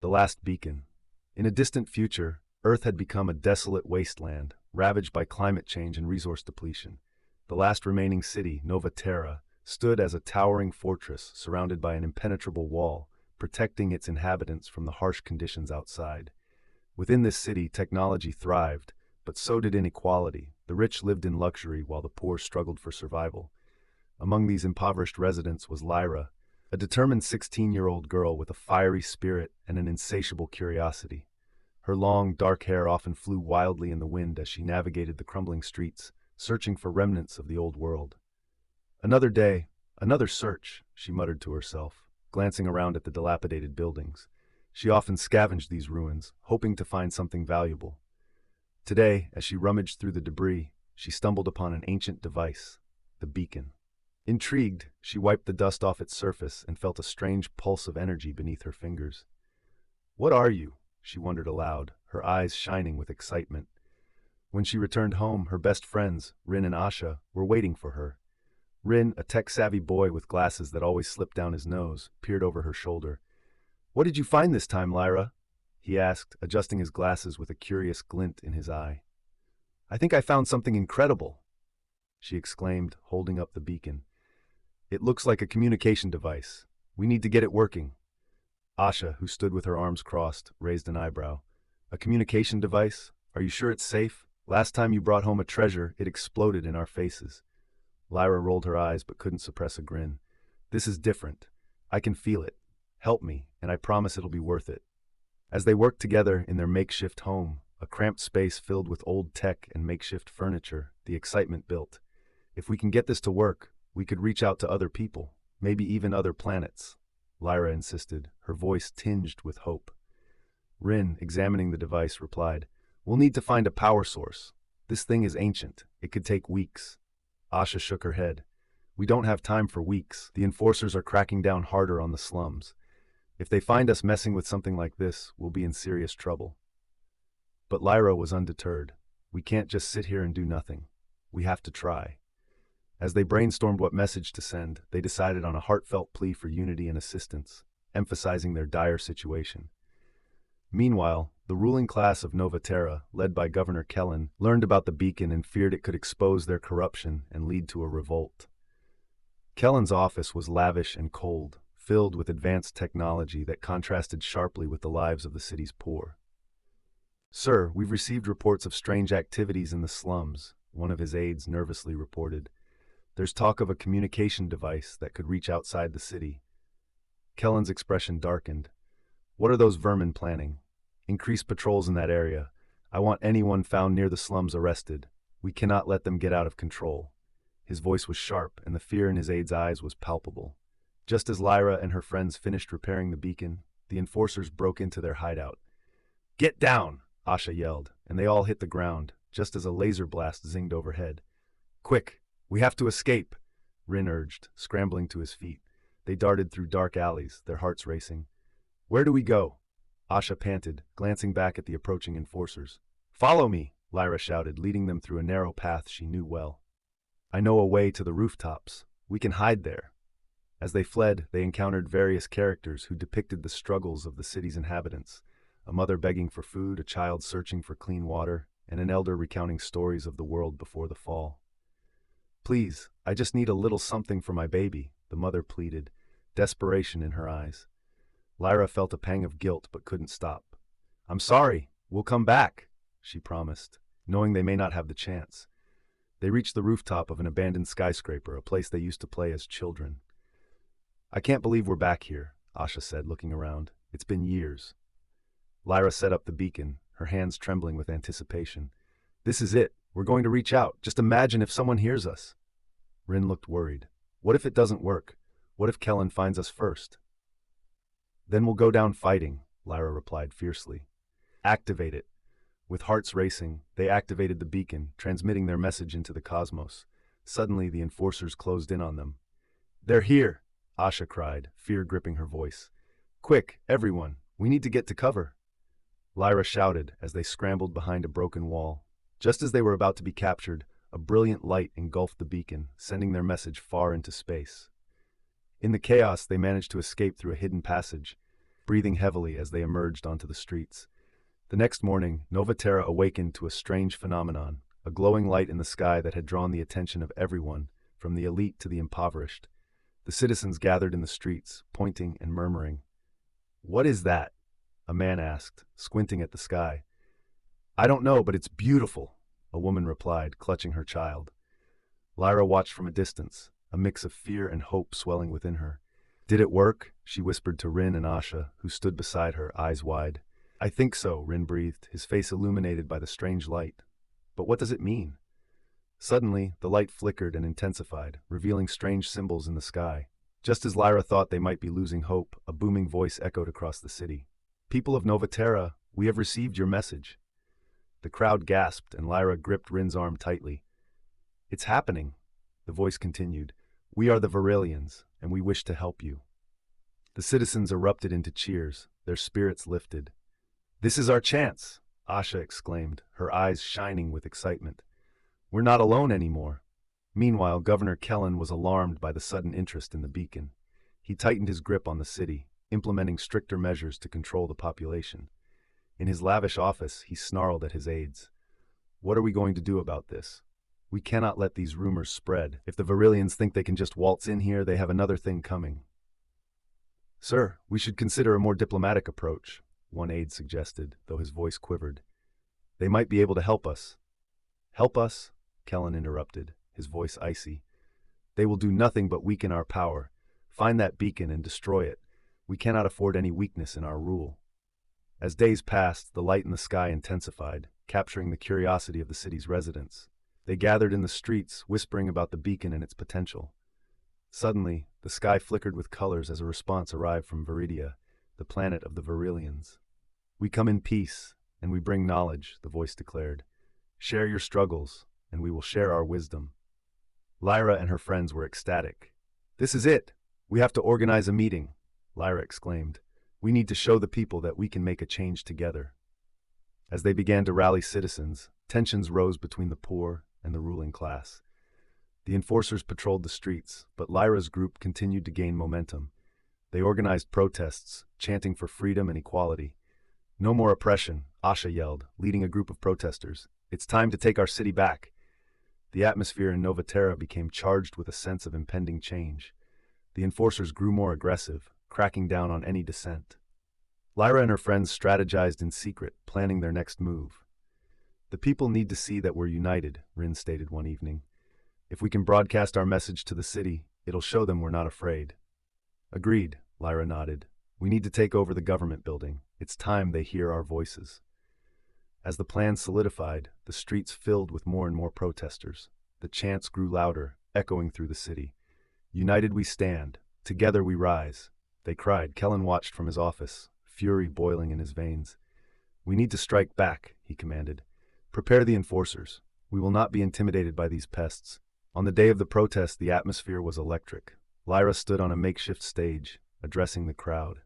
The last beacon. In a distant future, Earth had become a desolate wasteland, ravaged by climate change and resource depletion. The last remaining city, Nova Terra, stood as a towering fortress surrounded by an impenetrable wall, protecting its inhabitants from the harsh conditions outside. Within this city, technology thrived, but so did inequality. The rich lived in luxury while the poor struggled for survival. Among these impoverished residents was Lyra, a determined 16-year-old girl with a fiery spirit and an insatiable curiosity. Her long, dark hair often flew wildly in the wind as she navigated the crumbling streets, searching for remnants of the old world. Another day, another search, she muttered to herself, glancing around at the dilapidated buildings. She often scavenged these ruins, hoping to find something valuable. Today, as she rummaged through the debris, she stumbled upon an ancient device, the beacon. Intrigued, she wiped the dust off its surface and felt a strange pulse of energy beneath her fingers. "What are you?" she wondered aloud, her eyes shining with excitement. When she returned home, her best friends, Rin and Asha, were waiting for her. Rin, a tech-savvy boy with glasses that always slipped down his nose, peered over her shoulder. "What did you find this time, Lyra?" he asked, adjusting his glasses with a curious glint in his eye. "I think I found something incredible," she exclaimed, holding up the beacon. "It looks like a communication device. We need to get it working." Asha, who stood with her arms crossed, raised an eyebrow. "A communication device? Are you sure it's safe? Last time you brought home a treasure, it exploded in our faces." Lyra rolled her eyes but couldn't suppress a grin. "This is different. I can feel it. Help me, and I promise it'll be worth it." As they worked together in their makeshift home, a cramped space filled with old tech and makeshift furniture, the excitement built. "If we can get this to work, we could reach out to other people, maybe even other planets," Lyra insisted, her voice tinged with hope. Rin, examining the device, replied, "We'll need to find a power source. This thing is ancient. It could take weeks." Asha shook her head. "We don't have time for weeks. The enforcers are cracking down harder on the slums. If they find us messing with something like this, we'll be in serious trouble." But Lyra was undeterred. "We can't just sit here and do nothing. We have to try." As they brainstormed what message to send, they decided on a heartfelt plea for unity and assistance, emphasizing their dire situation. Meanwhile, the ruling class of Nova Terra, led by Governor Kellen, learned about the beacon and feared it could expose their corruption and lead to a revolt. Kellen's office was lavish and cold, filled with advanced technology that contrasted sharply with the lives of the city's poor. "Sir, we've received reports of strange activities in the slums," one of his aides nervously reported. "There's talk of a communication device that could reach outside the city." Kellen's expression darkened. "What are those vermin planning? Increase patrols in that area. I want anyone found near the slums arrested. We cannot let them get out of control." His voice was sharp, and the fear in his aide's eyes was palpable. Just as Lyra and her friends finished repairing the beacon, the enforcers broke into their hideout. "Get down!" Asha yelled, and they all hit the ground, just as a laser blast zinged overhead. "Quick! We have to escape," Rin urged, scrambling to his feet. They darted through dark alleys, their hearts racing. "Where do we go?" Asha panted, glancing back at the approaching enforcers. "Follow me," Lyra shouted, leading them through a narrow path she knew well. "I know a way to the rooftops. We can hide there." As they fled, they encountered various characters who depicted the struggles of the city's inhabitants. A mother begging for food, a child searching for clean water, and an elder recounting stories of the world before the fall. "Please, I just need a little something for my baby," the mother pleaded, desperation in her eyes. Lyra felt a pang of guilt but couldn't stop. "I'm sorry, we'll come back," she promised, knowing they may not have the chance. They reached the rooftop of an abandoned skyscraper, a place they used to play as children. "I can't believe we're back here," Asha said, looking around. "It's been years." Lyra set up the beacon, her hands trembling with anticipation. "This is it. We're going to reach out. Just imagine if someone hears us." Rin looked worried. "What if it doesn't work? What if Kellen finds us first?" "Then we'll go down fighting," Lyra replied fiercely. "Activate it." With hearts racing, they activated the beacon, transmitting their message into the cosmos. Suddenly, the enforcers closed in on them. "They're here!" Asha cried, fear gripping her voice. "Quick, everyone, we need to get to cover." Lyra shouted as they scrambled behind a broken wall. Just as they were about to be captured, a brilliant light engulfed the beacon, sending their message far into space. In the chaos, they managed to escape through a hidden passage. breathing heavily as they emerged onto the streets. The next morning, Nova Terra awakened to a strange phenomenon, a glowing light in the sky that had drawn the attention of everyone, from the elite to the impoverished. The citizens gathered in the streets, pointing and murmuring. "What is that?" a man asked, squinting at the sky. "I don't know, but it's beautiful," a woman replied, clutching her child. Lyra watched from a distance, a mix of fear and hope swelling within her. "Did it work?" she whispered to Rin and Asha, who stood beside her, eyes wide. "I think so," Rin breathed, his face illuminated by the strange light. "But what does it mean?" Suddenly, the light flickered and intensified, revealing strange symbols in the sky. Just as Lyra thought they might be losing hope, a booming voice echoed across the city. "People of Nova Terra, we have received your message." The crowd gasped, and Lyra gripped Rin's arm tightly. "It's happening," the voice continued. "We are the Virilians, and we wish to help you." The citizens erupted into cheers, their spirits lifted. "This is our chance," Asha exclaimed, her eyes shining with excitement. "We're not alone anymore." Meanwhile, Governor Kellen was alarmed by the sudden interest in the beacon. He tightened his grip on the city, implementing stricter measures to control the population. In his lavish office, he snarled at his aides. "What are we going to do about this? We cannot let these rumors spread. If the Virilians think they can just waltz in here, they have another thing coming." "Sir, we should consider a more diplomatic approach," one aide suggested, though his voice quivered. "They might be able to help us." "Help us?" Kellen interrupted, his voice icy. "They will do nothing but weaken our power. Find that beacon and destroy it. We cannot afford any weakness in our rule." As days passed, the light in the sky intensified, capturing the curiosity of the city's residents. They gathered in the streets, whispering about the beacon and its potential. Suddenly, the sky flickered with colors as a response arrived from Viridia, the planet of the Virilians. "We come in peace, and we bring knowledge," the voice declared. "Share your struggles, and we will share our wisdom." Lyra and her friends were ecstatic. "This is it! We have to organize a meeting," Lyra exclaimed. "We need to show the people that we can make a change together." As they began to rally citizens, tensions rose between the poor and the ruling class. The enforcers patrolled the streets, but Lyra's group continued to gain momentum. They organized protests, chanting for freedom and equality. "No more oppression," Asha yelled, leading a group of protesters. "It's time to take our city back." The atmosphere in Nova Terra became charged with a sense of impending change. The enforcers grew more aggressive, cracking down on any dissent. Lyra and her friends strategized in secret, planning their next move. "The people need to see that we're united," Rin stated one evening. "If we can broadcast our message to the city, it'll show them we're not afraid." "Agreed," Lyra nodded. "We need to take over the government building. It's time they hear our voices." As the plan solidified, the streets filled with more and more protesters. The chants grew louder, echoing through the city. "United we stand. Together we rise," they cried. Kellen watched from his office, fury boiling in his veins. "We need to strike back," he commanded. "Prepare the enforcers. We will not be intimidated by these pests." On the day of the protest, the atmosphere was electric. Lyra stood on a makeshift stage, addressing the crowd.